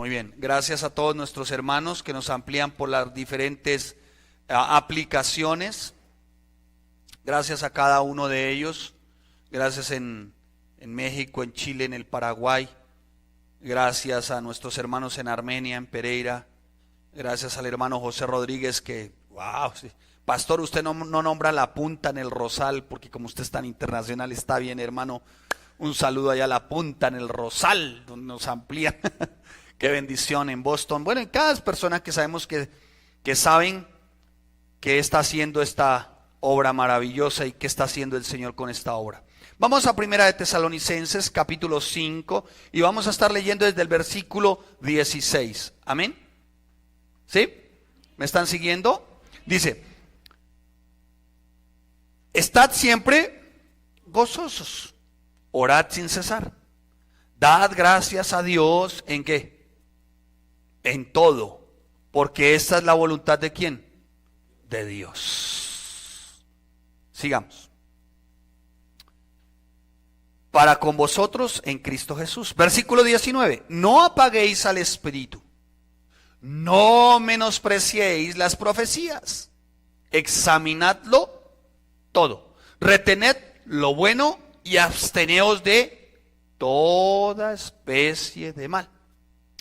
Muy bien, gracias a todos nuestros hermanos que nos amplían por las diferentes aplicaciones. Gracias a cada uno de ellos. Gracias en México, en Chile, en el Paraguay. Gracias a nuestros hermanos en Armenia, en Pereira. Gracias al hermano José Rodríguez que, wow, sí. Pastor, usted no nombra la punta en el Rosal, porque como usted es tan internacional, está bien, hermano. Un saludo allá a la punta en el Rosal, donde nos amplían. Qué bendición en Boston. Bueno, en cada persona que sabemos que saben que está haciendo esta obra maravillosa y qué está haciendo el Señor con esta obra. Vamos a Primera de Tesalonicenses, capítulo 5, y vamos a estar leyendo desde el versículo 16. Amén. ¿Sí? ¿Me están siguiendo? Dice: estad siempre gozosos, orad sin cesar, dad gracias a Dios en qué, en todo, porque esta es la voluntad de ¿quién? De Dios. Sigamos. Para con vosotros en Cristo Jesús. Versículo 19. No apaguéis al Espíritu, no menospreciéis las profecías, examinadlo todo, retened lo bueno y absteneos de toda especie de mal.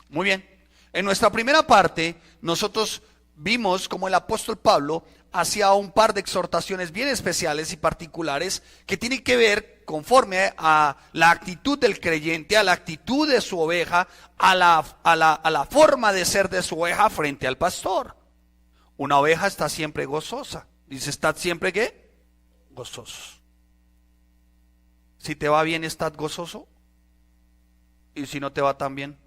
Muy bien. En nuestra primera parte, nosotros vimos como el apóstol Pablo hacía un par de exhortaciones bien especiales y particulares que tienen que ver conforme a la actitud del creyente, a la actitud de su oveja, a la forma de ser de su oveja frente al pastor. Una oveja está siempre gozosa. Dice, ¿estad siempre qué? Gozosos. Si te va bien, estad gozoso. Y si no te va tan bien.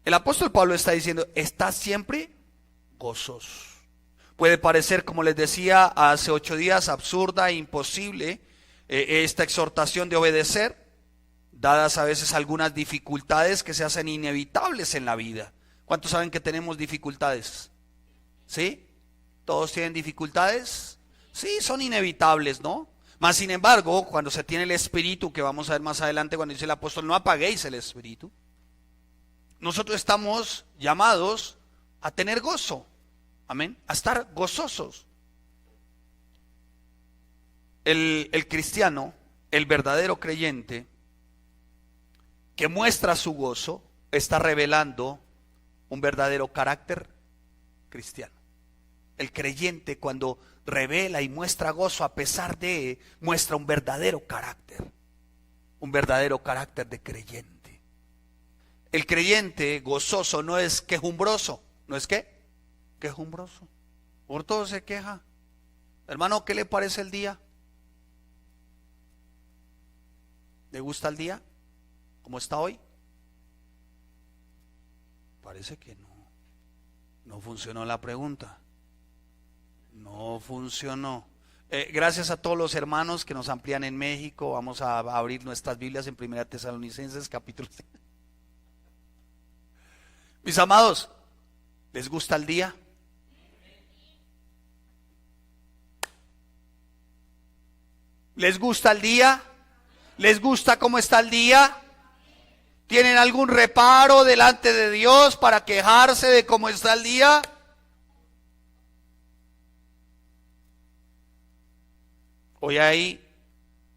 El apóstol Pablo está diciendo, está siempre gozoso. Puede parecer, como les decía hace 8 días, absurda e imposible esta exhortación de obedecer, dadas a veces algunas dificultades que se hacen inevitables en la vida. ¿Cuántos saben que tenemos dificultades? ¿Sí? ¿Todos tienen dificultades? Sí, son inevitables, ¿no? Mas sin embargo, cuando se tiene el espíritu, que vamos a ver más adelante cuando dice el apóstol, no apaguéis el espíritu. Nosotros estamos llamados a tener gozo, amén, a estar gozosos. El cristiano, el verdadero creyente, que muestra su gozo, está revelando un verdadero carácter cristiano. El creyente, cuando revela y muestra gozo a pesar de, muestra un verdadero carácter de creyente. El creyente gozoso no es quejumbroso. ¿No es qué? Quejumbroso. Por todo se queja. Hermano, ¿qué le parece el día? ¿Le gusta el día? ¿Cómo está hoy? Parece que no. No funcionó la pregunta. No funcionó. Gracias a todos los hermanos que nos amplían en México. Vamos a abrir nuestras Biblias en Primera Tesalonicenses, capítulo 6. Mis amados, ¿les gusta el día? ¿Les gusta el día? ¿Les gusta cómo está el día? ¿Tienen algún reparo delante de Dios para quejarse de cómo está el día? Hoy hay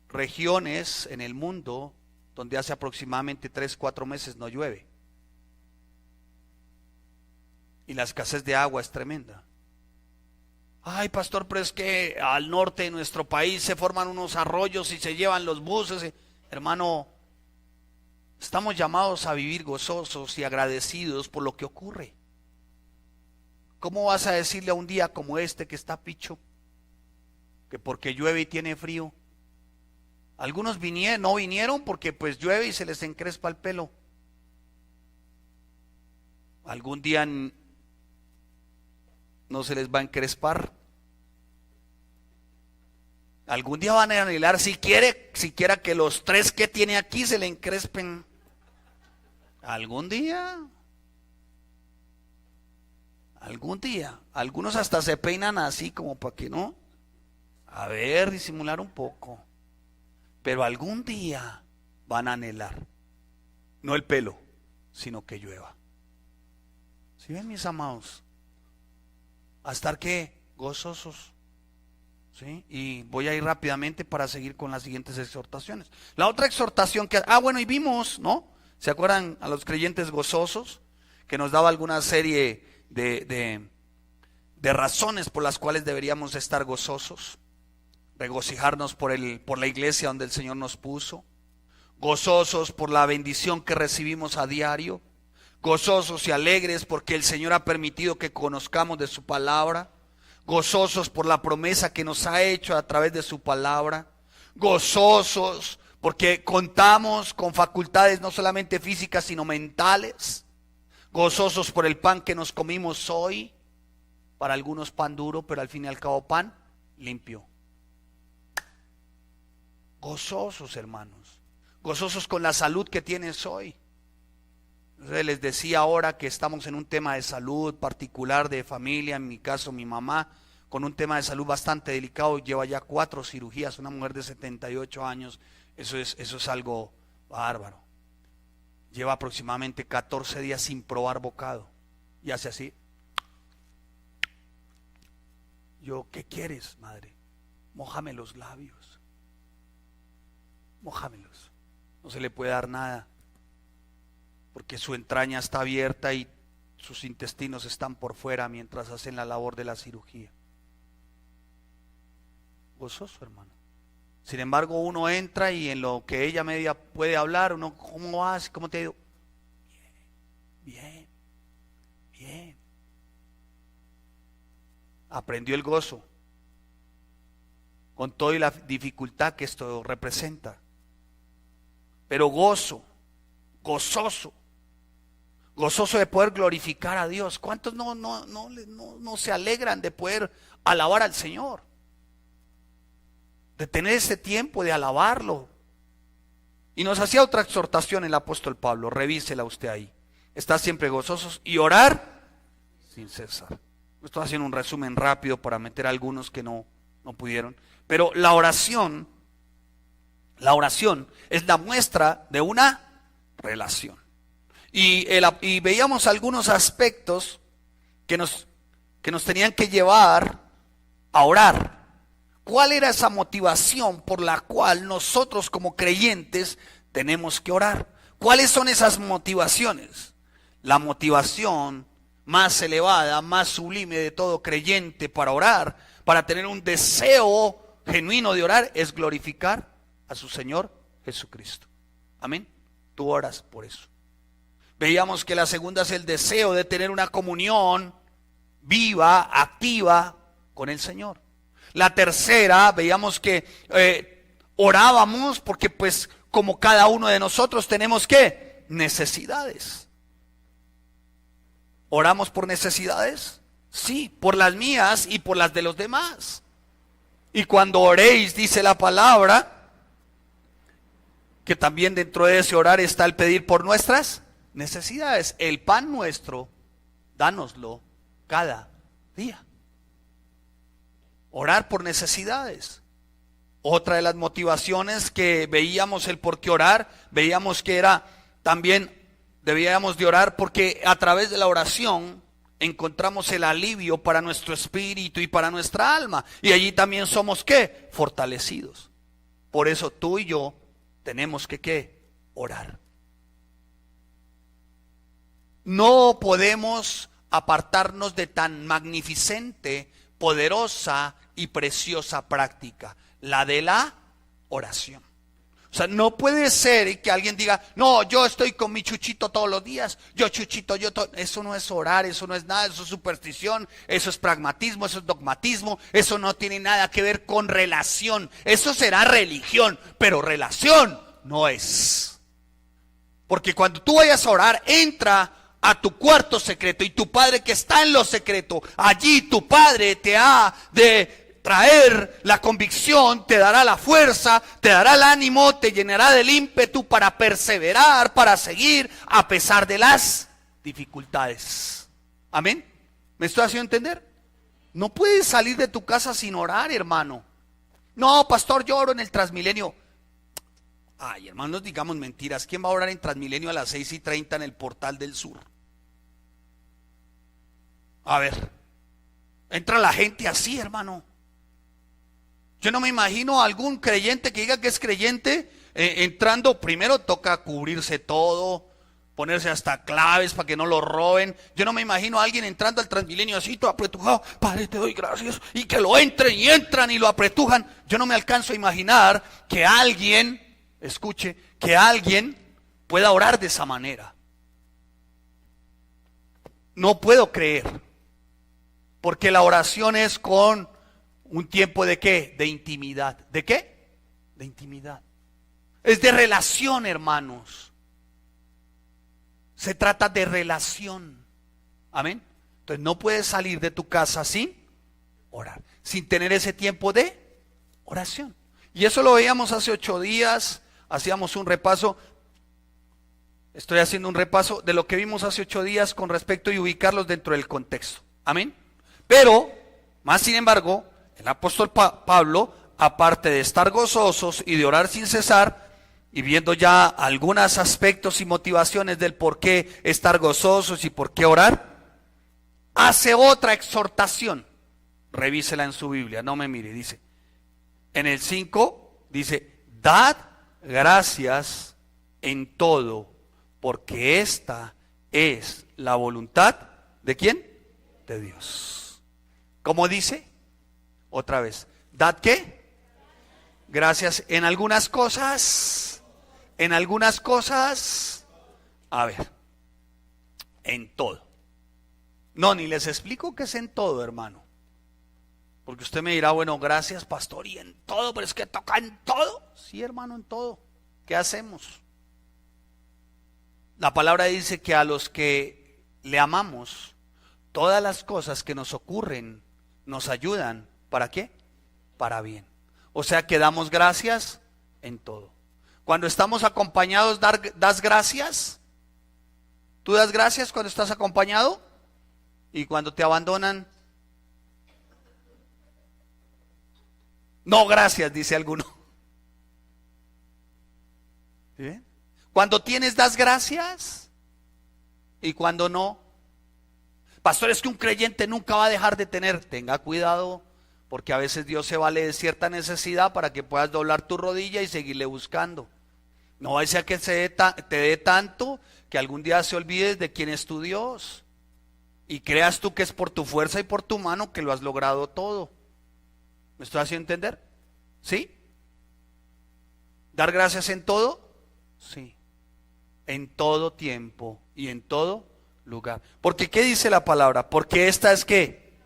regiones en el mundo donde hace aproximadamente 3-4 meses no llueve. Y la escasez de agua es tremenda. Ay, pastor, pero es que al norte de nuestro país se forman unos arroyos y se llevan los buses. Hermano, estamos llamados a vivir gozosos y agradecidos por lo que ocurre. ¿Cómo vas a decirle a un día como este que está picho, que porque llueve y tiene frío? Algunos no vinieron porque pues llueve y se les encrespa el pelo. Algún día no se les va a encrespar. Algún día van a anhelar siquiera que los 3 que tiene aquí se le encrespen. Algún día. Algunos hasta se peinan así como para que no. A ver, disimular un poco. Pero algún día van a anhelar. No el pelo, sino que llueva. ¿Sí ven, mis amados? A estar ¿qué? Gozosos. ¿Sí? Y voy a ir rápidamente para seguir con las siguientes exhortaciones. La otra exhortación que... bueno, y vimos, ¿no? ¿Se acuerdan a los creyentes gozosos? Que nos daba alguna serie de razones por las cuales deberíamos estar gozosos. Regocijarnos por la iglesia donde el Señor nos puso. Gozosos por la bendición que recibimos a diario. Gozosos y alegres porque el Señor ha permitido que conozcamos de su palabra. Gozosos por la promesa que nos ha hecho a través de su palabra. Gozosos porque contamos con facultades no solamente físicas sino mentales. Gozosos por el pan que nos comimos hoy. Para algunos pan duro, pero al fin y al cabo pan limpio. Gozosos, hermanos. Gozosos con la salud que tienes hoy. Les decía ahora que estamos en un tema de salud particular, de familia, en mi caso mi mamá, con un tema de salud bastante delicado, lleva ya 4 cirugías, una mujer de 78 años, eso es algo bárbaro. Lleva aproximadamente 14 días sin probar bocado, y hace así. Yo, ¿qué quieres, madre? Mójame los labios, mójamelos, no se le puede dar nada. Porque su entraña está abierta y sus intestinos están por fuera mientras hacen la labor de la cirugía. Gozoso, hermano. Sin embargo, uno entra y en lo que ella media puede hablar, uno, ¿cómo vas? ¿Cómo te ha ido? Bien, bien, bien. Aprendió el gozo con toda la dificultad que esto representa. Pero gozoso de poder glorificar a Dios. ¿Cuántos no se alegran de poder alabar al Señor? De tener ese tiempo de alabarlo. Y nos hacía otra exhortación el apóstol Pablo, revísela usted ahí. Estar siempre gozosos y orar sin cesar. Estoy haciendo un resumen rápido para meter a algunos que no pudieron. Pero la oración es la muestra de una relación. Y veíamos algunos aspectos que nos tenían que llevar a orar. ¿Cuál era esa motivación por la cual nosotros como creyentes tenemos que orar? ¿Cuáles son esas motivaciones? La motivación más elevada, más sublime de todo creyente para orar, para tener un deseo genuino de orar, es glorificar a su Señor Jesucristo. Amén. Tú oras por eso. Veíamos que la segunda es el deseo de tener una comunión viva, activa con el Señor. La tercera, veíamos que orábamos porque pues como cada uno de nosotros tenemos ¿qué? Necesidades. ¿Oramos por necesidades? Sí, por las mías y por las de los demás. Y cuando oréis, dice la palabra, que también dentro de ese orar está el pedir por nuestras necesidades. El pan nuestro, dánoslo cada día. Orar por necesidades. Otra de las motivaciones que veíamos el por qué orar, veíamos que era también debíamos de orar porque a través de la oración encontramos el alivio para nuestro espíritu y para nuestra alma. Y allí también somos ¿qué? Fortalecidos. Por eso tú y yo tenemos que ¿qué? Orar. No podemos apartarnos de tan magnificente, poderosa y preciosa práctica, la de la oración. O sea, no puede ser que alguien diga, no, yo estoy con mi Chuchito todos los días, eso no es orar, eso no es nada, eso es superstición, eso es pragmatismo, eso es dogmatismo, eso no tiene nada que ver con relación, eso será religión, pero relación no es. Porque cuando tú vayas a orar, entra a tu cuarto secreto y tu Padre que está en lo secreto, allí tu Padre te ha de traer la convicción, te dará la fuerza, te dará el ánimo, te llenará del ímpetu para perseverar, para seguir a pesar de las dificultades. Amén. ¿Me estoy haciendo entender? No puedes salir de tu casa sin orar, hermano. No, pastor, yo oro en el Transmilenio. Ay, hermanos, digamos mentiras. ¿Quién va a orar en Transmilenio a las 6:30 en el Portal del Sur? A ver, entra la gente así, hermano. Yo no me imagino a algún creyente que diga que es creyente entrando. Primero toca cubrirse todo, ponerse hasta claves para que no lo roben. Yo no me imagino a alguien entrando al Transmilenio así, todo apretujado. Padre, te doy gracias. Y que lo entren y entran y lo apretujan. Yo no me alcanzo a imaginar que alguien, escuche, que alguien pueda orar de esa manera. No puedo creer. Porque la oración es con un tiempo de ¿qué? De intimidad. ¿De qué? De intimidad. Es de relación, hermanos. Se trata de relación. Amén. Entonces no puedes salir de tu casa sin orar, sin tener ese tiempo de oración. Y eso lo veíamos hace 8 días, hacíamos un repaso. Estoy haciendo un repaso de lo que vimos hace 8 días con respecto y ubicarlos dentro del contexto. Amén. Pero, más sin embargo, el apóstol Pablo, aparte de estar gozosos y de orar sin cesar, y viendo ya algunos aspectos y motivaciones del por qué estar gozosos y por qué orar, hace otra exhortación. Revísela en su Biblia, no me mire, dice. En el 5 dice, dad gracias en todo, porque esta es la voluntad ¿de quién? De Dios. ¿Cómo dice? Otra vez. ¿Dad qué? Gracias en algunas cosas. En algunas cosas. A ver. En todo. No, ni les explico qué es en todo, hermano. Porque usted me dirá, bueno, gracias, pastor, y en todo, pero es que toca en todo. Sí, hermano, en todo. ¿Qué hacemos? La palabra dice que a los que le amamos, todas las cosas que nos ocurren nos ayudan. ¿Para qué? Para bien. O sea que damos gracias en todo. Cuando estamos acompañados, ¿das gracias? ¿Tú das gracias cuando estás acompañado? Y cuando te abandonan, no gracias, dice alguno. ¿Sí? Cuando tienes, das gracias. Y cuando no, pastor, es que un creyente nunca va a dejar de tener. Tenga cuidado, porque a veces Dios se vale de cierta necesidad para que puedas doblar tu rodilla y seguirle buscando. No vaya a ser que te dé tanto que algún día se olvides de quién es tu Dios y creas tú que es por tu fuerza y por tu mano que lo has logrado todo. ¿Me estoy haciendo entender? ¿Sí? ¿Dar gracias en todo? Sí. En todo tiempo y en todo lugar. Porque ¿qué dice la palabra? Porque esta es ¿qué?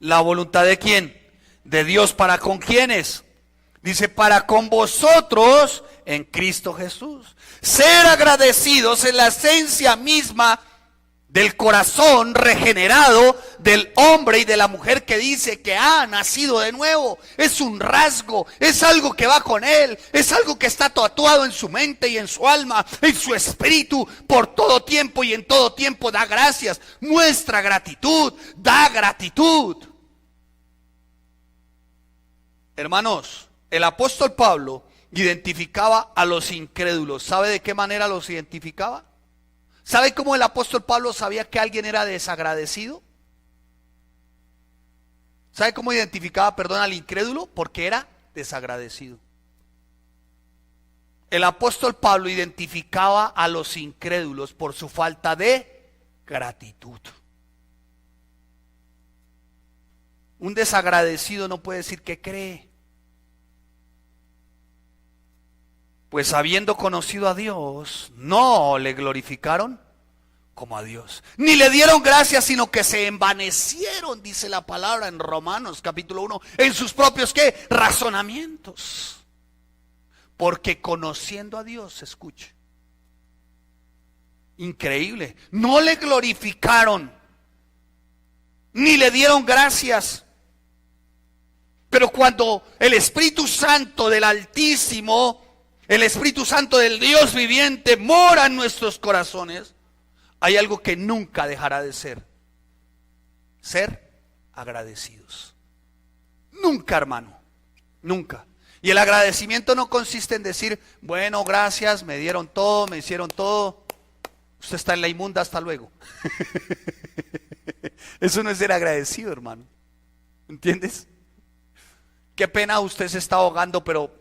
La voluntad de ¿quién? De Dios. ¿Para con quiénes? Dice, para con vosotros en Cristo Jesús. Ser agradecidos en la esencia misma del corazón regenerado del hombre y de la mujer que dice que ha nacido de nuevo. Es un rasgo, es algo que va con él, es algo que está tatuado en su mente y en su alma, en su espíritu, por todo tiempo y en todo tiempo da gracias. Muestra gratitud, da gratitud. Hermanos, el apóstol Pablo identificaba a los incrédulos. ¿Sabe de qué manera los identificaba? ¿Sabe cómo el apóstol Pablo sabía que alguien era desagradecido? ¿Sabe cómo identificaba, al incrédulo? Porque era desagradecido. El apóstol Pablo identificaba a los incrédulos por su falta de gratitud. Un desagradecido no puede decir que cree. Pues habiendo conocido a Dios, no le glorificaron como a Dios, ni le dieron gracias, sino que se envanecieron, dice la palabra en Romanos capítulo 1, en sus propios ¿qué? Razonamientos. Porque conociendo a Dios, escuche, increíble, no le glorificaron, ni le dieron gracias. Pero cuando el Espíritu Santo del Altísimo, el Espíritu Santo del Dios viviente mora en nuestros corazones, hay algo que nunca dejará de ser agradecidos. Nunca, hermano, nunca. Y el agradecimiento no consiste en decir, bueno, gracias, me dieron todo, me hicieron todo. Usted está en la inmunda, hasta luego. Eso no es ser agradecido, hermano. ¿Entiendes? Qué pena, usted se está ahogando, pero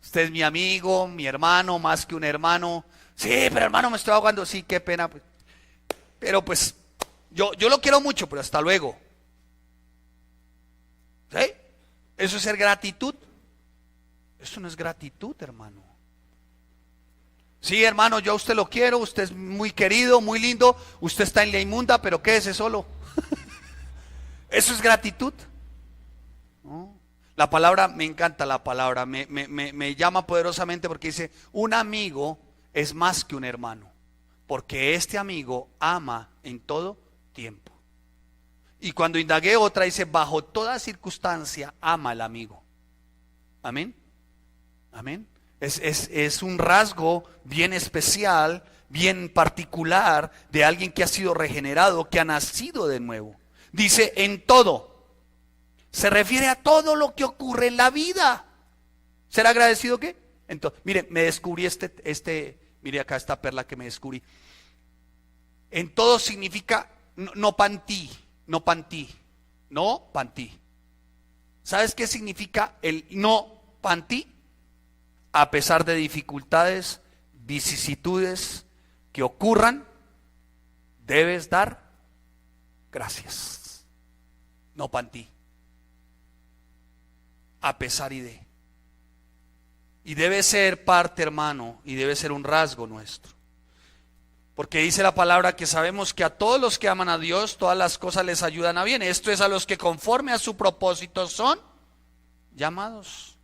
usted es mi amigo, mi hermano, más que un hermano. Sí, pero hermano, me estoy ahogando. Sí, qué pena. Pero pues, yo lo quiero mucho, pero hasta luego. ¿Sí? ¿Eso es ser gratitud? Eso no es gratitud, hermano. Sí, hermano, yo a usted lo quiero, usted es muy querido, muy lindo, usted está en la inmunda, pero quédese solo. ¿Eso es gratitud? ¿No? La palabra, me encanta la palabra, me llama poderosamente porque dice, un amigo es más que un hermano, porque este amigo ama en todo tiempo. Y cuando indagué otra, dice, bajo toda circunstancia ama al amigo. Amén. Amén. Es un rasgo bien especial, bien particular de alguien que ha sido regenerado, que ha nacido de nuevo. Dice, en todo. Se refiere a todo lo que ocurre en la vida. ¿Ser agradecido qué? Entonces, mire, me descubrí mire acá esta perla que me descubrí. En todo significa no pantí. No pantí, no pantí. ¿Sabes qué significa el no pantí? A pesar de dificultades, vicisitudes que ocurran, debes dar gracias. No pantí. A pesar y de. Y debe ser parte, hermano, y debe ser un rasgo nuestro. Porque dice la palabra que sabemos que a todos los que aman a Dios, todas las cosas les ayudan a bien. Esto es a los que conforme a su propósito son llamados.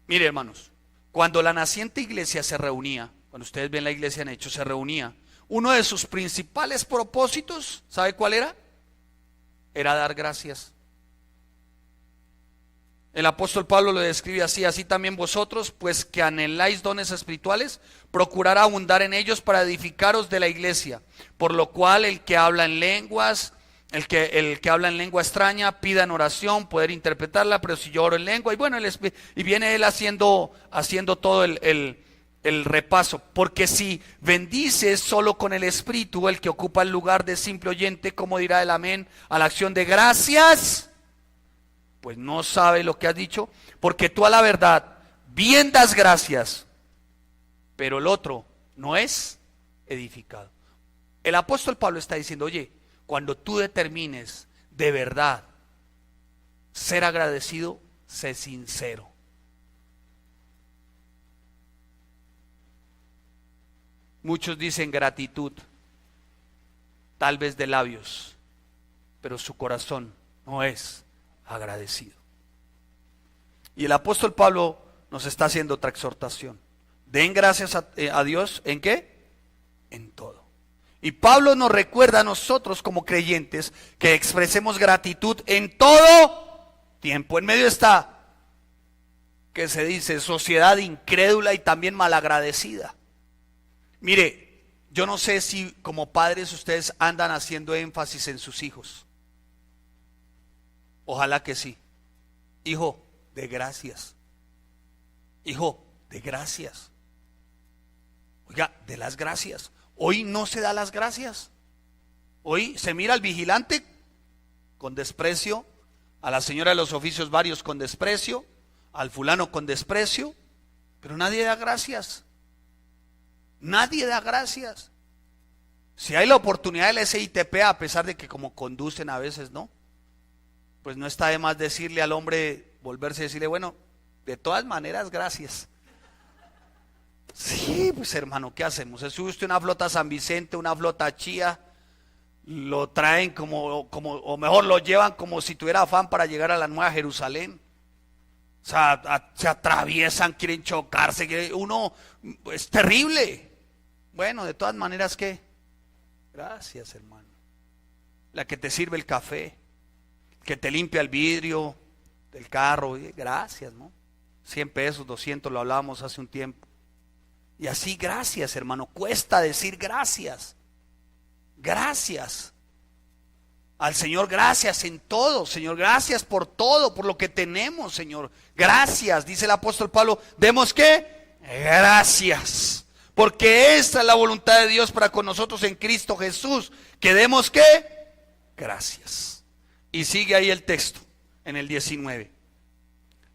Mire, hermanos, cuando la naciente iglesia se reunía, cuando ustedes ven la iglesia en Hechos, se reunía, uno de sus principales propósitos, ¿sabe cuál era? Era dar gracias. El apóstol Pablo lo describe así, así también vosotros, pues que anheláis dones espirituales, procurad abundar en ellos para edificaros de la iglesia. Por lo cual el que habla en lenguas, el que habla en lengua extraña, pida en oración poder interpretarla, pero si yo oro en lengua, y bueno, y viene él haciendo todo el repaso. Porque si bendices solo con el espíritu, el que ocupa el lugar de simple oyente, ¿cómo dirá el amén a la acción de gracias? Pues no sabe lo que has dicho, porque tú a la verdad bien das gracias, pero el otro no es edificado. El apóstol Pablo está diciendo, oye, cuando tú determines de verdad ser agradecido, sé sincero. Muchos dicen gratitud, tal vez de labios, pero su corazón no es agradecido. Y el apóstol Pablo nos está haciendo otra exhortación. Den gracias a Dios, ¿en qué? En todo. Y Pablo nos recuerda a nosotros como creyentes que expresemos gratitud en todo tiempo. En medio está, que se dice, sociedad incrédula y también malagradecida. Mire, yo no sé si como padres ustedes andan haciendo énfasis en sus hijos. Ojalá que sí. Hijo, de gracias. Hijo, de gracias. Oiga, de las gracias. Hoy no se da las gracias. Hoy se mira al vigilante con desprecio, a la señora de los oficios varios con desprecio, al fulano con desprecio, pero nadie da gracias. Nadie da gracias. Si hay la oportunidad del SITP, a pesar de que como conducen a veces, ¿no? Pues no está de más decirle al hombre, volverse a decirle, bueno, de todas maneras, gracias. Sí, pues hermano, ¿qué hacemos? Se sube usted una flota San Vicente, una flota Chía, lo traen o mejor lo llevan como si tuviera afán para llegar a la Nueva Jerusalén. O sea, se atraviesan, quieren chocarse, uno, es terrible. Bueno, de todas maneras, ¿qué? Gracias, hermano. La que te sirve el café, que te limpia el vidrio del carro, gracias, ¿no? 100 pesos, 200, lo hablábamos hace un tiempo. Y así, gracias, hermano, cuesta decir gracias. Gracias. Al Señor gracias en todo, Señor, gracias por todo, por lo que tenemos, Señor. Gracias, dice el apóstol Pablo, demos ¿qué? Gracias. Porque esta es la voluntad de Dios para con nosotros en Cristo Jesús, que demos ¿qué? Gracias. Y sigue ahí el texto, en el 19.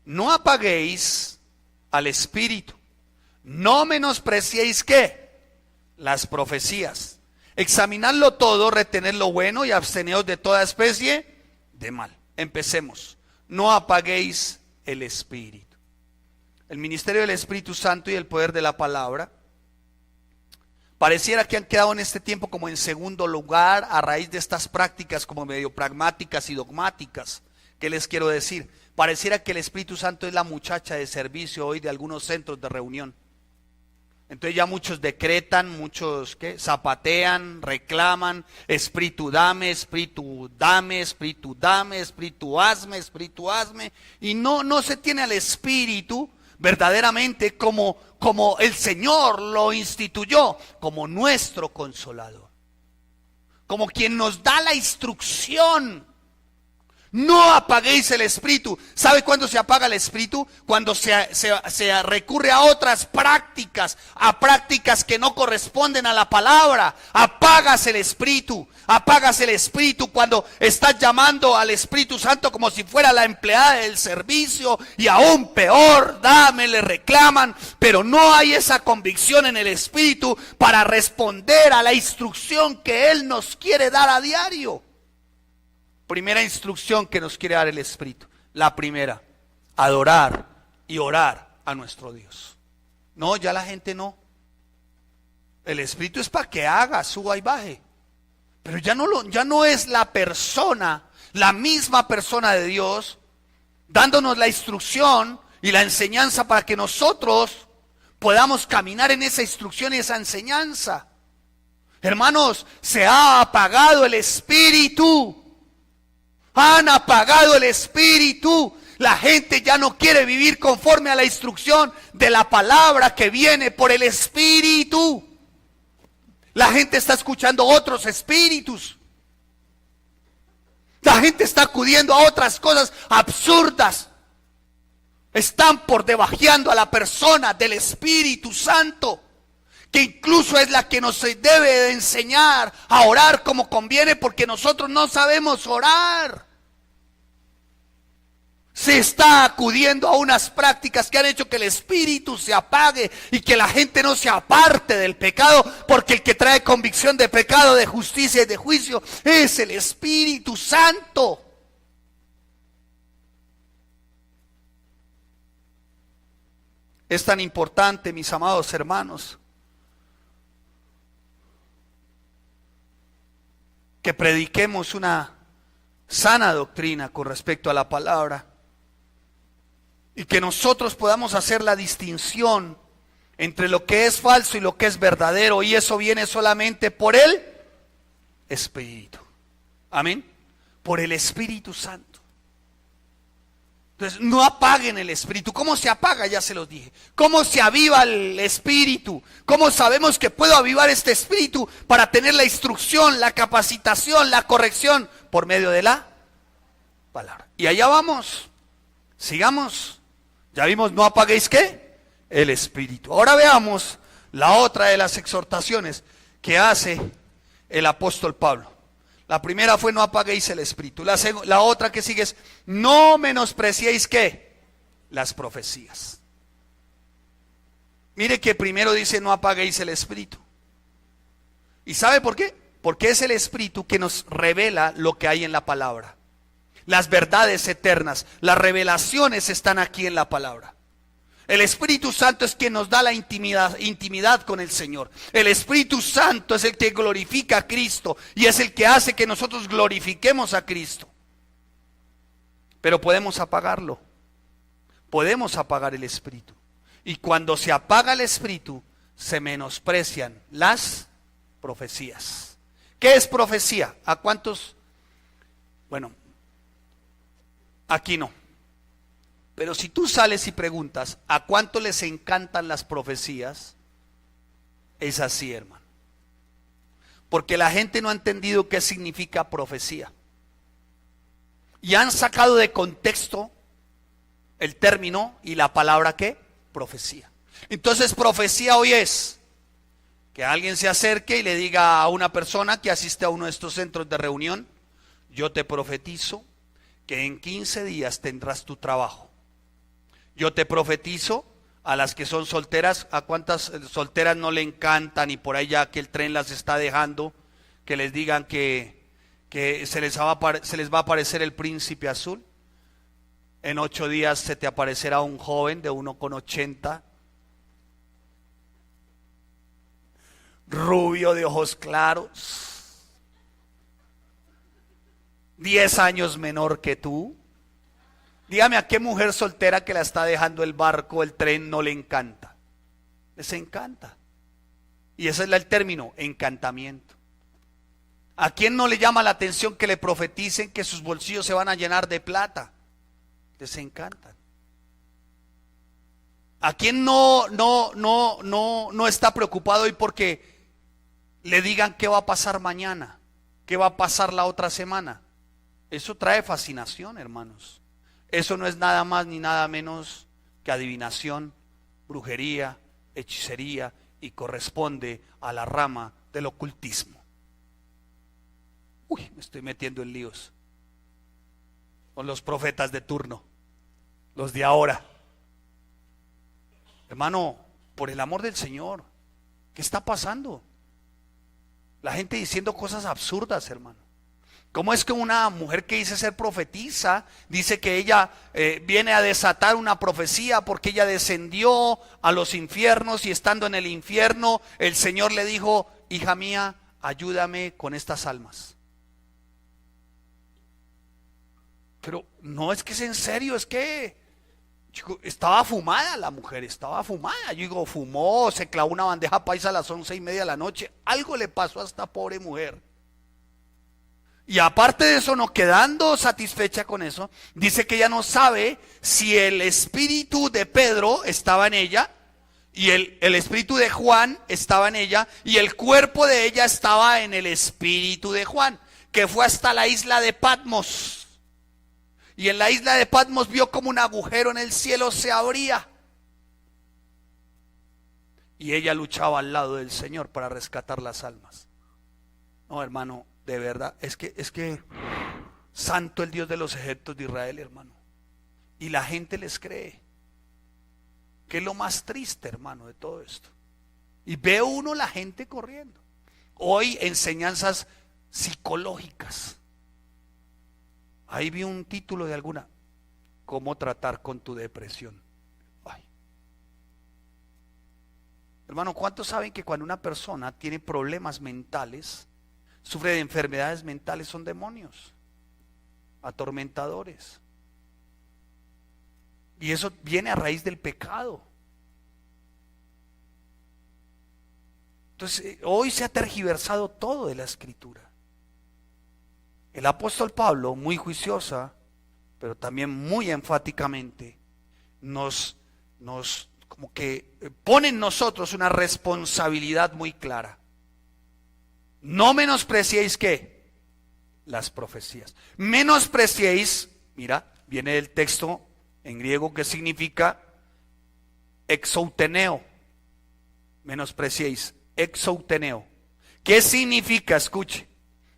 No apaguéis al Espíritu, no menospreciéis ¿qué? Las profecías. Examinadlo todo, retened lo bueno y absteneos de toda especie de mal. Empecemos. No apaguéis el Espíritu. El ministerio del Espíritu Santo y el poder de la palabra pareciera que han quedado en este tiempo como en segundo lugar a raíz de estas prácticas como medio pragmáticas y dogmáticas. ¿Qué les quiero decir? Pareciera que el Espíritu Santo es la muchacha de servicio hoy de algunos centros de reunión. Entonces ya muchos decretan, muchos ¿qué? Zapatean, reclaman, Espíritu dame, Espíritu dame, Espíritu dame, Espíritu hazme, y no se tiene al Espíritu verdaderamente como el Señor lo instituyó, como nuestro consolador, como quien nos da la instrucción. No apaguéis el Espíritu. ¿Sabe cuándo se apaga el Espíritu? Cuando se recurre a otras prácticas, a prácticas que no corresponden a la palabra. Apagas el Espíritu. Apagas el Espíritu cuando estás llamando al Espíritu Santo como si fuera la empleada del servicio, y aún peor, dame, le reclaman, pero no hay esa convicción en el Espíritu para responder a la instrucción que Él nos quiere dar a diario. Primera instrucción que nos quiere dar el Espíritu. La primera, adorar y orar a nuestro Dios. No, ya la gente no. El Espíritu es para que haga, suba y baje. Pero ya no es la persona, la misma persona de Dios, dándonos la instrucción y la enseñanza para que nosotros podamos caminar en esa instrucción y esa enseñanza. Hermanos, se ha apagado el Espíritu. Han apagado el Espíritu. La gente ya no quiere vivir conforme a la instrucción de la palabra que viene por el Espíritu. La gente está escuchando otros espíritus. La gente está acudiendo a otras cosas absurdas. Están por debajeando a la persona del Espíritu Santo, que incluso es la que nos debe de enseñar a orar como conviene, porque nosotros no sabemos orar. Se está acudiendo a unas prácticas que han hecho que el Espíritu se apague y que la gente no se aparte del pecado, porque el que trae convicción de pecado, de justicia y de juicio es el Espíritu Santo. Es tan importante, mis amados hermanos, que prediquemos una sana doctrina con respecto a la palabra, y que nosotros podamos hacer la distinción entre lo que es falso y lo que es verdadero, y eso viene solamente por el Espíritu. Amén. Por el Espíritu Santo. Entonces, no apaguen el Espíritu. ¿Cómo se apaga? Ya se los dije. ¿Cómo se aviva el Espíritu? ¿Cómo sabemos que puedo avivar este Espíritu para tener la instrucción, la capacitación, la corrección? Por medio de la palabra. Y allá vamos. Sigamos. Ya vimos, no apaguéis ¿qué? El Espíritu. Ahora veamos la otra de las exhortaciones que hace el apóstol Pablo. La primera fue no apaguéis el Espíritu. La otra que sigue es no menospreciéis ¿qué? Las profecías. Mire que primero dice no apaguéis el Espíritu. ¿Y sabe por qué? Porque es el Espíritu que nos revela lo que hay en la palabra. Las verdades eternas, las revelaciones están aquí en la palabra. El Espíritu Santo es quien nos da la intimidad con el Señor. El Espíritu Santo es el que glorifica a Cristo y es el que hace que nosotros glorifiquemos a Cristo. Pero podemos apagarlo. Podemos apagar el Espíritu. Y cuando se apaga el Espíritu, se menosprecian las profecías. ¿Qué es profecía? ¿A cuántos? Bueno, aquí no. Pero si tú sales y preguntas ¿a cuánto les encantan las profecías? Es así, hermano. Porque la gente no ha entendido qué significa profecía. y han sacado de contexto el término y la palabra ¿qué? Profecía. Entonces profecía hoy es que alguien se acerque y le diga a una persona que asiste a uno de estos centros de reunión: yo te profetizo que en 15 días tendrás tu trabajo. Yo te profetizo a las que son solteras. ¿A cuántas solteras no le encantan y por ahí ya que el tren las está dejando, que les digan que se les va a aparecer el príncipe azul? En 8 días se te aparecerá un joven de 1,80, rubio, de ojos claros, 10 años menor que tú. Dígame, ¿a qué mujer soltera que la está dejando el barco, el tren, no le encanta? Les encanta. Y ese es el término, encantamiento. ¿A quién no le llama la atención que le profeticen que sus bolsillos se van a llenar de plata? Les encantan. ¿A quién no está preocupado hoy porque le digan qué va a pasar mañana, qué va a pasar la otra semana? Eso trae fascinación, hermanos. Eso no es nada más ni nada menos que adivinación, brujería, hechicería, y corresponde a la rama del ocultismo. Uy, me estoy metiendo en líos con los profetas de turno, los de ahora. Hermano, por el amor del Señor, ¿qué está pasando? La gente diciendo cosas absurdas, hermano. ¿Cómo es que una mujer que dice ser profetisa dice que ella viene a desatar una profecía porque ella descendió a los infiernos y estando en el infierno el Señor le dijo: hija mía, ayúdame con estas almas? Pero no es que es en serio, es que estaba fumada la mujer, estaba fumada. Yo digo, fumó, se clavó una bandeja paisa a las 11:30 de la noche. Algo le pasó a esta pobre mujer. Y aparte de eso, no quedando satisfecha con eso, dice que ella no sabe si el espíritu de Pedro estaba en ella y el espíritu de Juan estaba en ella y el cuerpo de ella estaba en el espíritu de Juan, que fue hasta la isla de Patmos. Y en la isla de Patmos vio como un agujero en el cielo se abría. Y ella luchaba al lado del Señor para rescatar las almas. No, hermano, de verdad, es que santo el Dios de los ejércitos de Israel, hermano. Y la gente les cree. Que es lo más triste, hermano, de todo esto. Y ve uno la gente corriendo. Hoy enseñanzas psicológicas. Ahí vi un título de alguna: ¿cómo tratar con tu depresión? Ay. Hermano, ¿cuántos saben que cuando una persona tiene problemas mentales, sufre de enfermedades mentales, son demonios, atormentadores? Y eso viene a raíz del pecado. Entonces, hoy se ha tergiversado todo de la Escritura. El apóstol Pablo, muy juiciosa, pero también muy enfáticamente, nos como que pone en nosotros una responsabilidad muy clara. No menospreciéis ¿qué? Las profecías. Menospreciéis, mira, viene del texto en griego que significa exouteneo. Menospreciéis, exouteneo. ¿Qué significa? Escuche.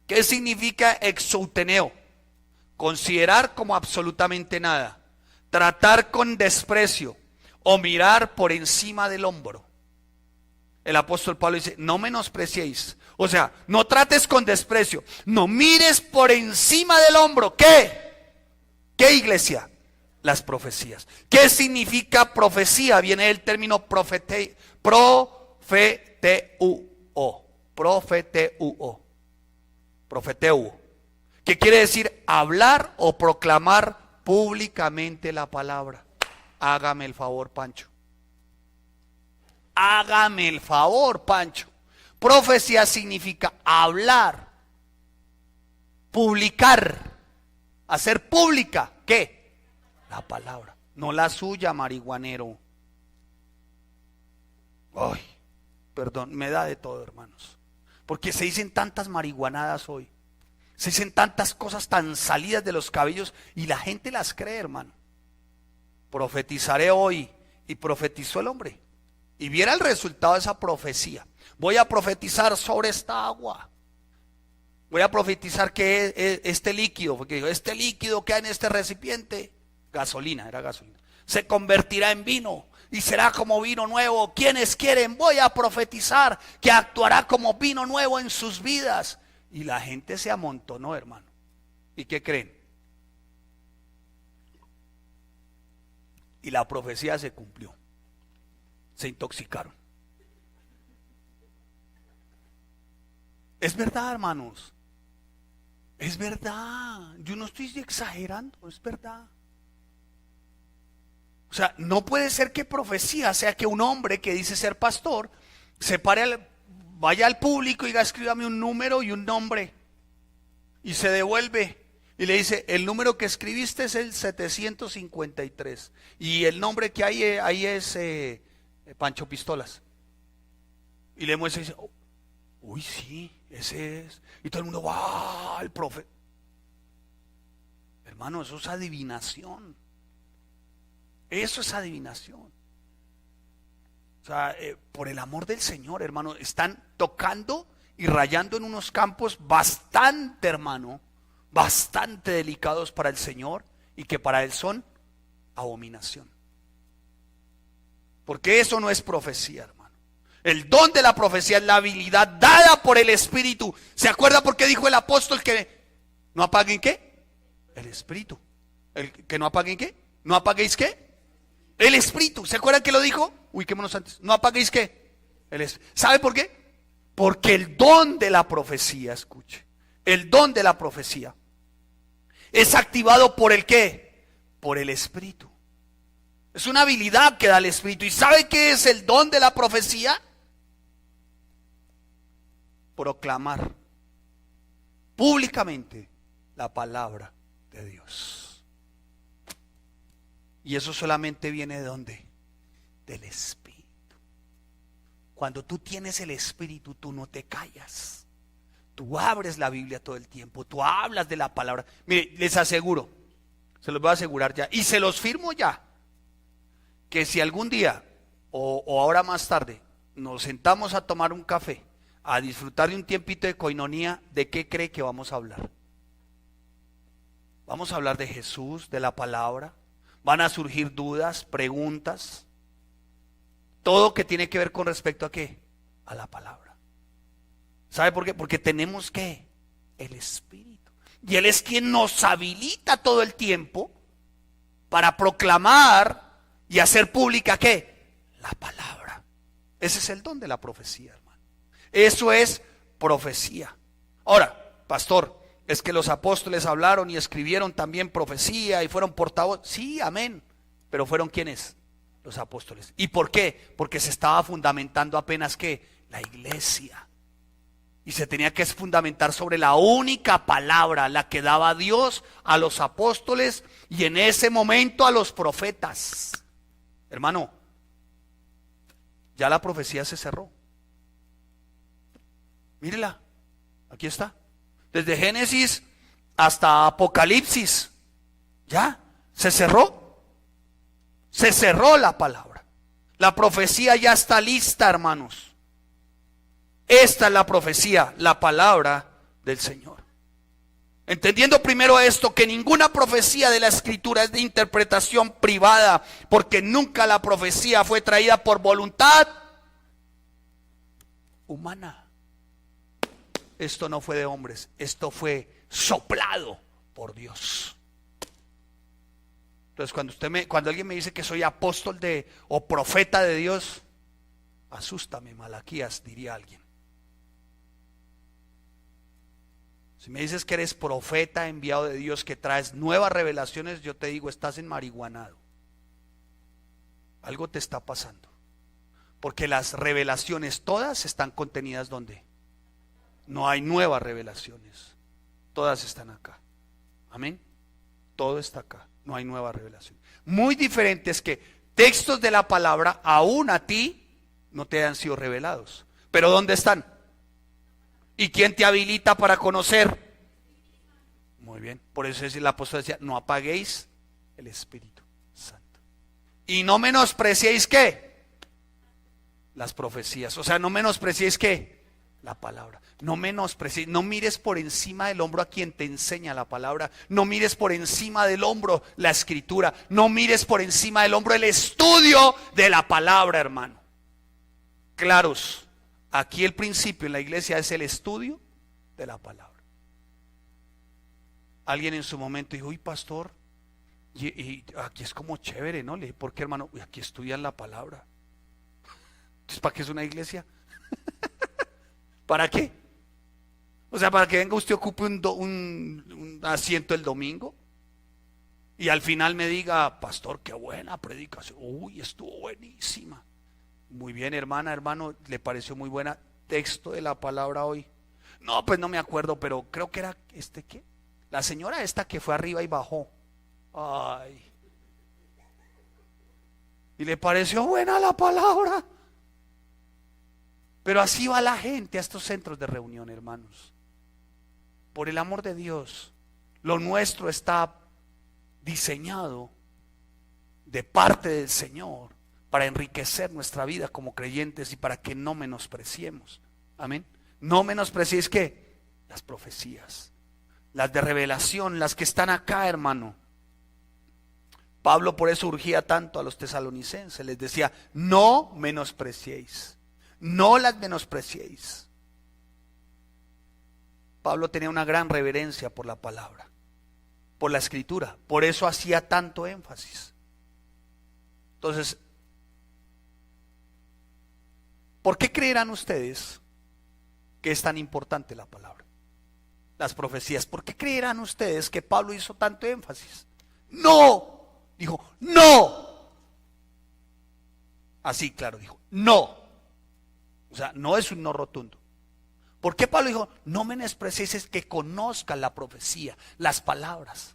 ¿Qué significa exouteneo? Considerar como absolutamente nada, tratar con desprecio o mirar por encima del hombro. El apóstol Pablo dice: no menospreciéis, o sea, no trates con desprecio, no mires por encima del hombro. ¿Qué? ¿Qué, iglesia? Las profecías. ¿Qué significa profecía? Viene del término profeteuo, profeteuo, que quiere decir hablar o proclamar públicamente la palabra. Hágame el favor, Pancho. Hágame el favor, Pancho. Profecía significa hablar, publicar, hacer pública. ¿Qué? La palabra, no la suya, marihuanero. Ay, perdón, me da de todo, hermanos. Porque se dicen tantas marihuanadas hoy. Se dicen tantas cosas tan salidas de los cabellos y la gente las cree, hermano. Profetizaré hoy, y profetizó el hombre. Y viera el resultado de esa profecía. Voy a profetizar sobre esta agua. Voy a profetizar que este líquido, porque este líquido que hay en este recipiente, gasolina, era gasolina, se convertirá en vino y será como vino nuevo. ¿Quiénes quieren? Voy a profetizar que actuará como vino nuevo en sus vidas. Y la gente se amontonó, hermano. ¿Y qué creen? Y la profecía se cumplió. Se intoxicaron. Es verdad, hermanos. Es verdad. Yo no estoy exagerando, es verdad. O sea, no puede ser que profecía sea que un hombre que dice ser pastor se pare, vaya al público y diga, escríbame un número y un nombre. Y se devuelve y le dice, el número que escribiste es el 753. Y el nombre que hay ahí es Pancho Pistolas. Y le muestra y dice, oh, uy, sí, ese es. Y todo el mundo, ¡wow! El profe. Hermano, eso es adivinación. Eso es adivinación. O sea, por el amor del Señor, hermano, están tocando y rayando en unos campos bastante, hermano, bastante delicados para el Señor y que para Él son abominación. Porque eso no es profecía, hermano. El don de la profecía es la habilidad dada por el Espíritu. ¿Se acuerda por qué dijo el apóstol que no apaguen qué? El Espíritu. ¿Que no apaguen qué? ¿No apaguéis qué? El Espíritu. ¿Se acuerdan que lo dijo? Ubiquémonos antes. ¿No apaguéis qué? ¿Sabe por qué? Porque el don de la profecía, escuche, el don de la profecía es activado por el qué? Por el Espíritu. Es una habilidad que da el Espíritu. ¿Y sabe qué es el don de la profecía? Proclamar públicamente la palabra de Dios. Y eso solamente viene de ¿dónde? Del Espíritu. Cuando tú tienes el Espíritu, tú no te callas. Tú abres la Biblia todo el tiempo. Tú hablas de la palabra. Mire, les aseguro, se los voy a asegurar ya, y se los firmo ya, que si algún día o ahora más tarde nos sentamos a tomar un café, a disfrutar de un tiempito de coinonía, ¿de qué cree que vamos a hablar? Vamos a hablar de Jesús, de la palabra. Van a surgir dudas, preguntas, todo que tiene que ver con respecto a qué, a la palabra. ¿Sabe por qué? Porque tenemos que el Espíritu, y Él es quien nos habilita todo el tiempo para proclamar y hacer pública ¿qué? La palabra. Ese es el don de la profecía, hermano. Eso es profecía. Ahora, pastor, es que los apóstoles hablaron y escribieron también profecía y fueron portavoces. Sí, amén. Pero ¿fueron quiénes? Los apóstoles. ¿Y por qué? Porque se estaba fundamentando apenas ¿qué? La iglesia. Y se tenía que fundamentar sobre la única palabra, la que daba Dios a los apóstoles y en ese momento a los profetas. Hermano, ya la profecía se cerró. Mírela, aquí está. Desde Génesis hasta Apocalipsis, ya, se cerró. Se cerró la palabra. La profecía ya está lista, hermanos. Esta es la profecía, la palabra del Señor. Entendiendo primero esto, que ninguna profecía de la Escritura es de interpretación privada, porque nunca la profecía fue traída por voluntad humana. Esto no fue de hombres, esto fue soplado por Dios. Entonces cuando alguien me dice que soy apóstol o profeta de Dios, asústame, Malaquías, diría alguien. Si me dices que eres profeta enviado de Dios, que traes nuevas revelaciones, yo te digo, estás enmarihuanado. Algo te está pasando. Porque las revelaciones todas están contenidas ¿dónde? No hay nuevas revelaciones. Todas están acá. Amén. Todo está acá. No hay nueva revelación. Muy diferente es que textos de la palabra aún a ti no te han sido revelados. Pero ¿dónde están? ¿Y quién te habilita para conocer? Muy bien. Por eso el apóstol decía, no apaguéis el Espíritu Santo. Y no menospreciéis ¿qué? Las profecías. O sea, no menospreciéis ¿qué? La palabra. No menosprecies, no mires por encima del hombro a quien te enseña la palabra. No mires por encima del hombro la escritura. No mires por encima del hombro el estudio de la palabra, hermano. Claros, aquí el principio en la iglesia es el estudio de la palabra. Alguien en su momento dijo, uy, pastor, y aquí es como chévere, ¿no? Le dije, ¿por qué, hermano? Uy, aquí estudian la palabra. Entonces, ¿para qué es una iglesia? ¿Para qué? O sea, para que venga usted ocupe un asiento el domingo y al final me diga, pastor, qué buena predicación. Uy, estuvo buenísima. Muy bien, hermana, hermano, ¿le pareció muy buena texto de la palabra hoy? No, pues no me acuerdo, pero creo que era ¿qué? La señora esta que fue arriba y bajó. Ay. ¿Y le pareció buena la palabra? Pero así va la gente a estos centros de reunión, hermanos. Por el amor de Dios, lo nuestro está diseñado de parte del Señor para enriquecer nuestra vida como creyentes y para que no menospreciemos. Amén. No menospreciéis ¿qué? Las profecías, las de revelación, las que están acá, hermano. Pablo por eso urgía tanto a los tesalonicenses, les decía, no menospreciéis, no las menospreciéis. Pablo tenía una gran reverencia por la palabra, por la escritura, por eso hacía tanto énfasis. Entonces, ¿por qué creerán ustedes que es tan importante la palabra? Las profecías. ¿Por qué creerán ustedes que Pablo hizo tanto énfasis? No, dijo, no. Así, claro, dijo, no. O sea, no es un no rotundo. ¿Por qué Pablo dijo, no menospreciéis, es que conozcan la profecía, las palabras?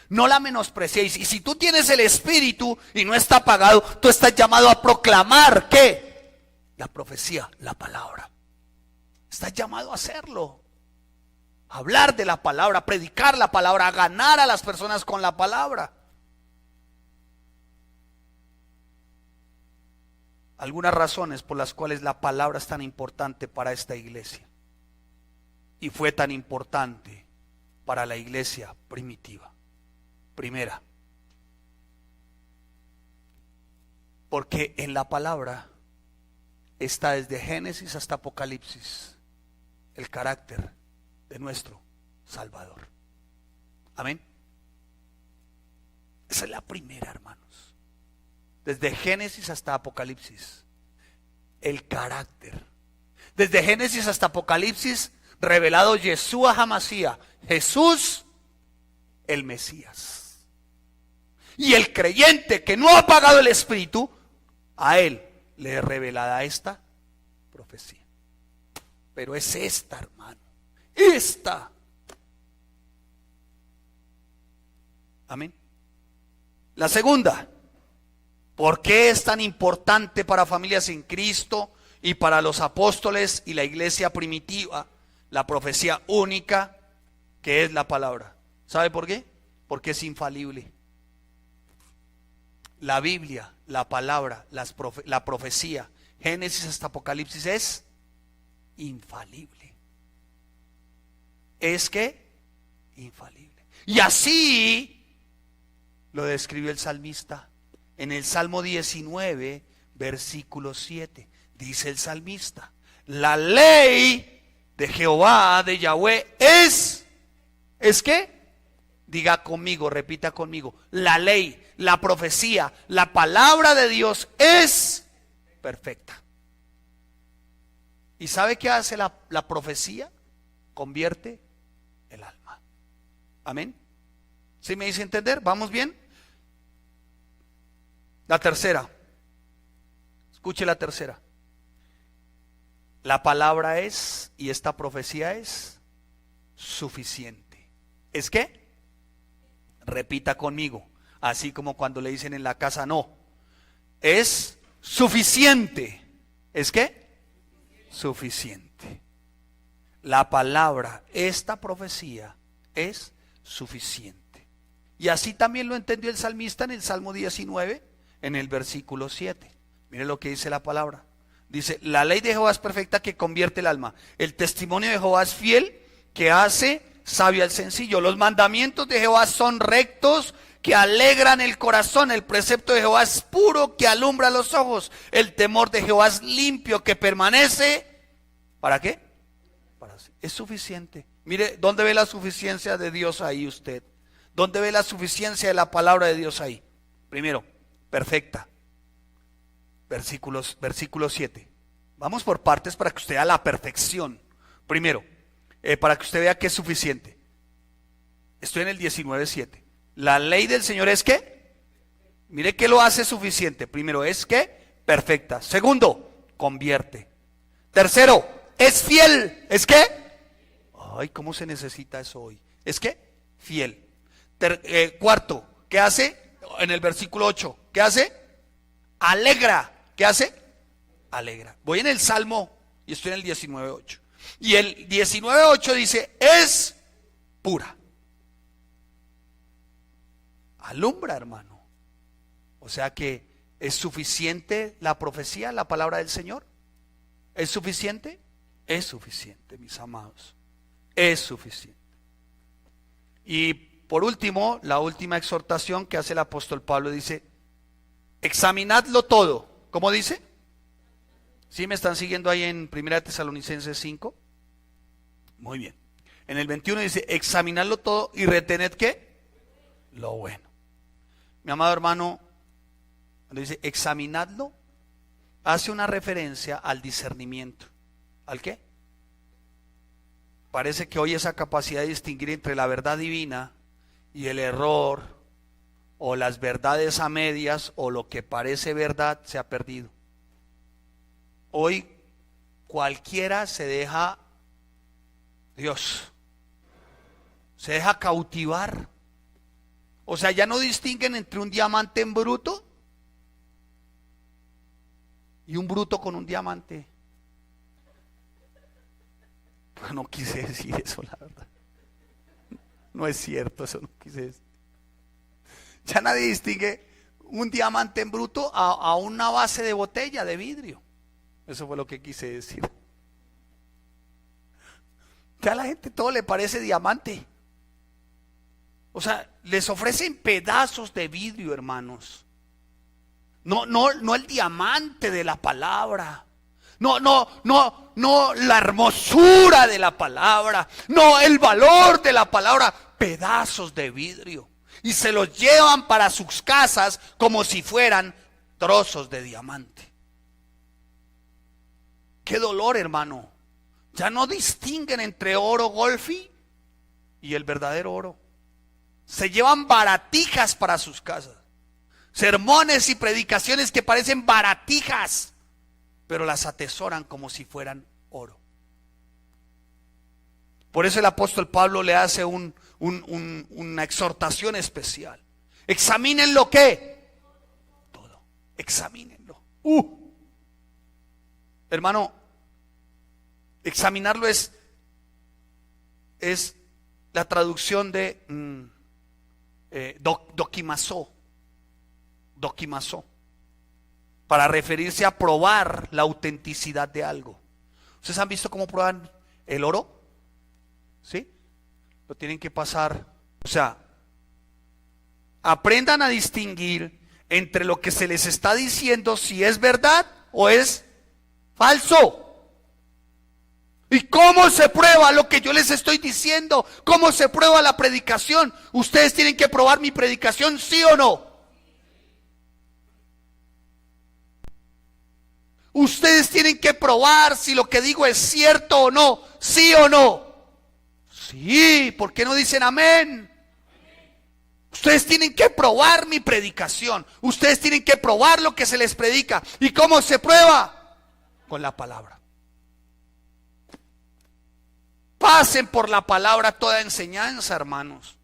No la menospreciéis. Y si tú tienes el Espíritu y no está apagado, tú estás llamado a proclamar, ¿qué? La profecía, la palabra. Estás llamado a hacerlo. A hablar de la palabra, a predicar la palabra, a ganar a las personas con la palabra. Algunas razones por las cuales la palabra es tan importante para esta iglesia. Y fue tan importante para la iglesia primitiva. Primera, porque en la palabra está desde Génesis hasta Apocalipsis el carácter de nuestro Salvador. Amén. Esa es la primera, hermanos. Desde Génesis hasta Apocalipsis, el carácter. Desde Génesis hasta Apocalipsis, revelado Yeshua HaMashiach, Jesús, el Mesías. Y el creyente que no ha pagado el Espíritu, a él le es revelada esta profecía. Pero es esta, hermano, esta. Amén. La segunda, ¿por qué es tan importante para familias en Cristo y para los apóstoles y la iglesia primitiva la profecía única que es la palabra? ¿Sabe por qué? Porque es infalible. La Biblia, la palabra, la profecía, Génesis hasta Apocalipsis es infalible. ¿Es qué? Infalible. Y así lo describió el salmista. En el Salmo 19, versículo 7, dice el salmista, la ley de Jehová, de Yahweh, ¿es qué? Diga conmigo, repita conmigo, la ley, la profecía, la palabra de Dios es perfecta. ¿Y sabe qué hace la profecía? Convierte el alma. Amén. ¿Sí me hice entender? ¿Vamos bien? La tercera. Escuche la tercera. La palabra es, y esta profecía es, suficiente. ¿Es qué? Repita conmigo. Así como cuando le dicen en la casa no. Es suficiente. ¿Es qué? Suficiente. La palabra, esta profecía es suficiente. Y así también lo entendió el salmista en el Salmo 19, en el versículo 7. Mire lo que dice la palabra. Dice, la ley de Jehová es perfecta que convierte el alma. El testimonio de Jehová es fiel que hace sabio al sencillo. Los mandamientos de Jehová son rectos que alegran el corazón. El precepto de Jehová es puro que alumbra los ojos. El temor de Jehová es limpio que permanece. ¿Para qué? Es suficiente. Mire, ¿dónde ve la suficiencia de Dios ahí usted? ¿Dónde ve la suficiencia de la palabra de Dios ahí? Primero, perfecta. Versículo 7. Vamos por partes para que usted vea la perfección. Primero, para que usted vea que es suficiente. Estoy en el 19:7. La ley del Señor es ¿qué? Mire que lo hace suficiente. Primero, es ¿qué? Perfecta. Segundo, convierte. Tercero, es fiel. ¿Es qué? Ay, ¿cómo se necesita eso hoy? ¿Es qué? Fiel. Cuarto, ¿qué hace? En el versículo 8, ¿qué hace? Alegra. ¿Qué hace? Alegra. Voy en el Salmo y estoy en el 19:8. Y el 19:8 dice, es pura. Alumbra, hermano. O sea que es suficiente la profecía, la palabra del Señor. ¿Es suficiente? Es suficiente, mis amados. Es suficiente. Y por último, la última exhortación que hace el apóstol Pablo dice, examinadlo todo. ¿Cómo dice? ¿Sí me están siguiendo ahí en 1 Tesalonicenses 5? Muy bien. En el 21 dice, examinadlo todo y retened ¿qué? Lo bueno. Mi amado hermano, cuando dice examinadlo, hace una referencia al discernimiento. ¿Al qué? Parece que hoy esa capacidad de distinguir entre la verdad divina y el error, o las verdades a medias, o lo que parece verdad, se ha perdido. Hoy cualquiera se deja, se deja cautivar. O sea, ya no distinguen entre un diamante en bruto y un bruto con un diamante. Pues no quise decir eso, la verdad. No es cierto, eso no quise decir. Ya nadie distingue un diamante en bruto a una base de botella de vidrio. Eso fue lo que quise decir. Ya a la gente todo le parece diamante. O sea, les ofrecen pedazos de vidrio, hermanos. No el diamante de la palabra. No la hermosura de la palabra. No el valor de la palabra. Pedazos de vidrio. Y se los llevan para sus casas como si fueran trozos de diamante. Qué dolor, hermano. Ya no distinguen entre oro golfi y el verdadero oro. Se llevan baratijas para sus casas. Sermones y predicaciones que parecen baratijas, pero las atesoran como si fueran oro. Por eso el apóstol Pablo le hace una exhortación especial. Examínenlo ¿qué? Todo. Examínenlo. Hermano, examinarlo es la traducción de dokimazó, para referirse a probar la autenticidad de algo. ¿Ustedes han visto cómo prueban el oro? ¿Sí? Lo tienen que pasar. O sea, aprendan a distinguir entre lo que se les está diciendo, si es verdad o es falso. ¿Y cómo se prueba lo que yo les estoy diciendo? ¿Cómo se prueba la predicación? Ustedes tienen que probar mi predicación, ¿sí o no? Ustedes tienen que probar si lo que digo es cierto o no, ¿sí o no? Sí, ¿por qué no dicen amén? Ustedes tienen que probar mi predicación. Ustedes tienen que probar lo que se les predica. ¿Y cómo se prueba? Con la palabra. Pasen por la palabra toda enseñanza, hermanos.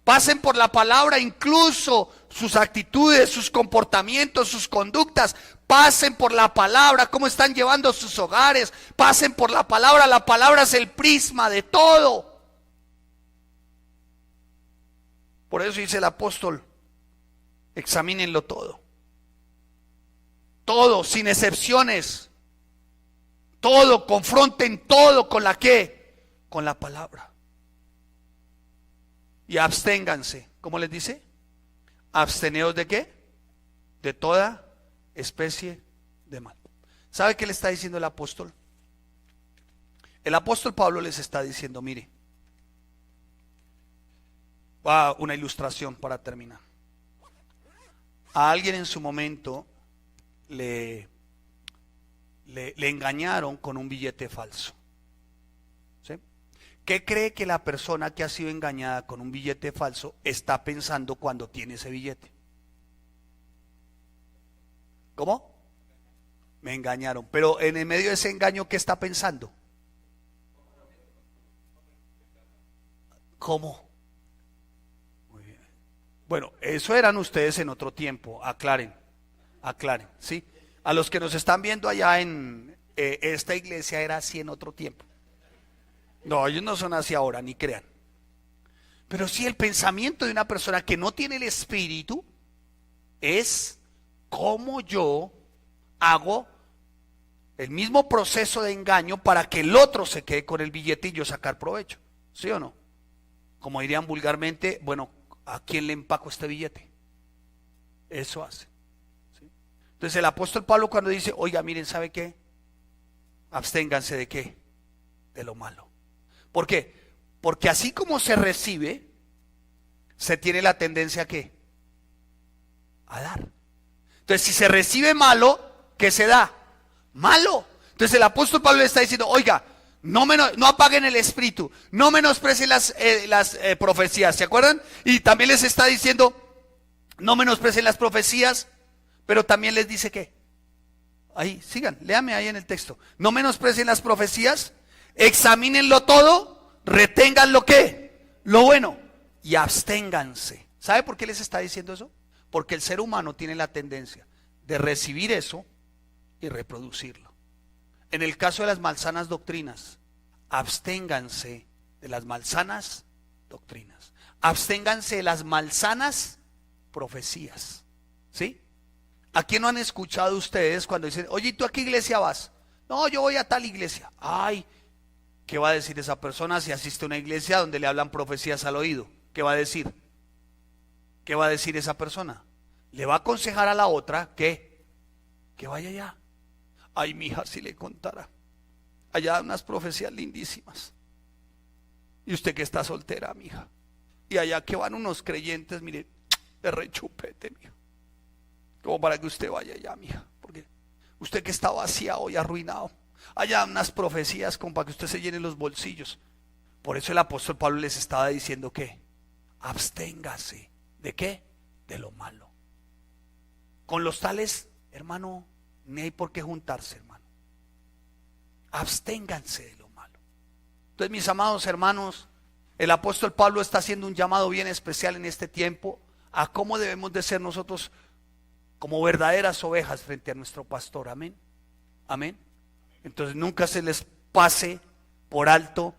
Pasen por la palabra incluso sus actitudes, sus comportamientos, sus conductas. Pasen por la palabra, cómo están llevando sus hogares. Pasen por la palabra es el prisma de todo. Por eso dice el apóstol, examínenlo todo. Todo, sin excepciones. Todo, confronten todo con la ¿qué? Con la palabra. Y absténganse. ¿Cómo les dice? Absteneos de ¿qué? De toda especie de mal. ¿Sabe qué le está diciendo el apóstol? El apóstol Pablo les está diciendo, mire, va una ilustración para terminar. A alguien en su momento le engañaron con un billete falso. ¿Sí? ¿Qué cree que la persona que ha sido engañada con un billete falso está pensando cuando tiene ese billete? ¿Cómo? Me engañaron. Pero en el medio de ese engaño, ¿qué está pensando? ¿Cómo? Muy bien. Bueno, eso eran ustedes en otro tiempo. Aclaren, ¿sí? A los que nos están viendo allá en esta iglesia era así en otro tiempo. No, ellos no son así ahora, ni crean. Pero sí, el pensamiento de una persona que no tiene el espíritu es cómo yo hago el mismo proceso de engaño para que el otro se quede con el billete y yo sacar provecho. ¿Sí o no? Como dirían vulgarmente, bueno, ¿a quién le empaco este billete? Eso hace. ¿Sí? Entonces el apóstol Pablo cuando dice, oiga, miren, ¿sabe qué? Absténganse de ¿qué? De lo malo. ¿Por qué? Porque así como se recibe, se tiene la tendencia ¿a qué? A dar. Entonces si se recibe malo, ¿qué se da? Malo. Entonces el apóstol Pablo le está diciendo, oiga, no apaguen el espíritu, no menosprecien las profecías, ¿se acuerdan? Y también les está diciendo, no menosprecien las profecías, pero también les dice ¿qué? Ahí, sigan, léame ahí en el texto. No menosprecien las profecías, examínenlo todo, retengan lo ¿qué? Lo bueno, y absténganse. ¿Sabe por qué les está diciendo eso? Porque el ser humano tiene la tendencia de recibir eso y reproducirlo. En el caso de las malsanas doctrinas, absténganse de las malsanas doctrinas. Absténganse de las malsanas profecías. ¿Sí? ¿A quién no han escuchado ustedes cuando dicen, oye, ¿tú a qué iglesia vas? No, yo voy a tal iglesia. Ay, ¿qué va a decir esa persona si asiste a una iglesia donde le hablan profecías al oído? ¿Qué va a decir? ¿Qué va a decir esa persona? Le va a aconsejar a la otra que vaya allá. Ay, mija, si le contara. Allá unas profecías lindísimas. Y usted que está soltera, mija. Y allá que van unos creyentes, mire, de rechupete, mija. Como para que usted vaya allá, mija. Porque usted que está vaciado y arruinado. Allá unas profecías como para que usted se llene los bolsillos. Por eso el apóstol Pablo les estaba diciendo que absténgase. ¿De qué? De lo malo. Con los tales, hermano, ni hay por qué juntarse, hermano. Absténganse de lo malo. Entonces, mis amados hermanos, el apóstol Pablo está haciendo un llamado bien especial en este tiempo a cómo debemos de ser nosotros como verdaderas ovejas frente a nuestro pastor. Amén. Amén. Entonces nunca se les pase por alto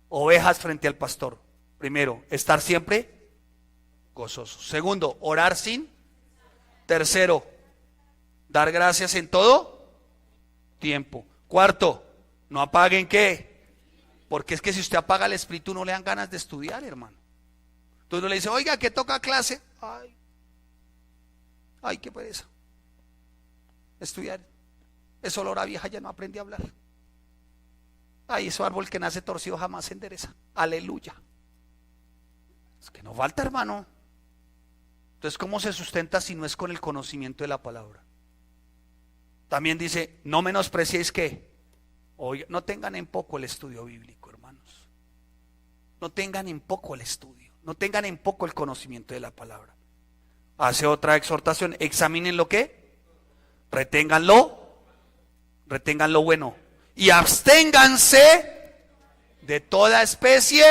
ovejas frente al pastor. Primero, estar siempre gozosos. Segundo, orar sin. Tercero, dar gracias en todo tiempo. Cuarto, no apaguen ¿qué? Porque es que si usted apaga el espíritu no le dan ganas de estudiar, hermano. Entonces uno le dice, oiga, que toca clase. Ay, qué pereza. Estudiar. Esa olor a vieja ya no aprende a hablar. Ay, ese árbol que nace torcido jamás se endereza. Aleluya. Es que no falta, hermano. Entonces, ¿cómo se sustenta si no es con el conocimiento de la palabra? También dice, no menospreciéis que, oiga, no tengan en poco el estudio bíblico, hermanos. No tengan en poco el estudio, no tengan en poco el conocimiento de la palabra. Hace otra exhortación, examinen lo que, retengan lo bueno y absténganse de toda especie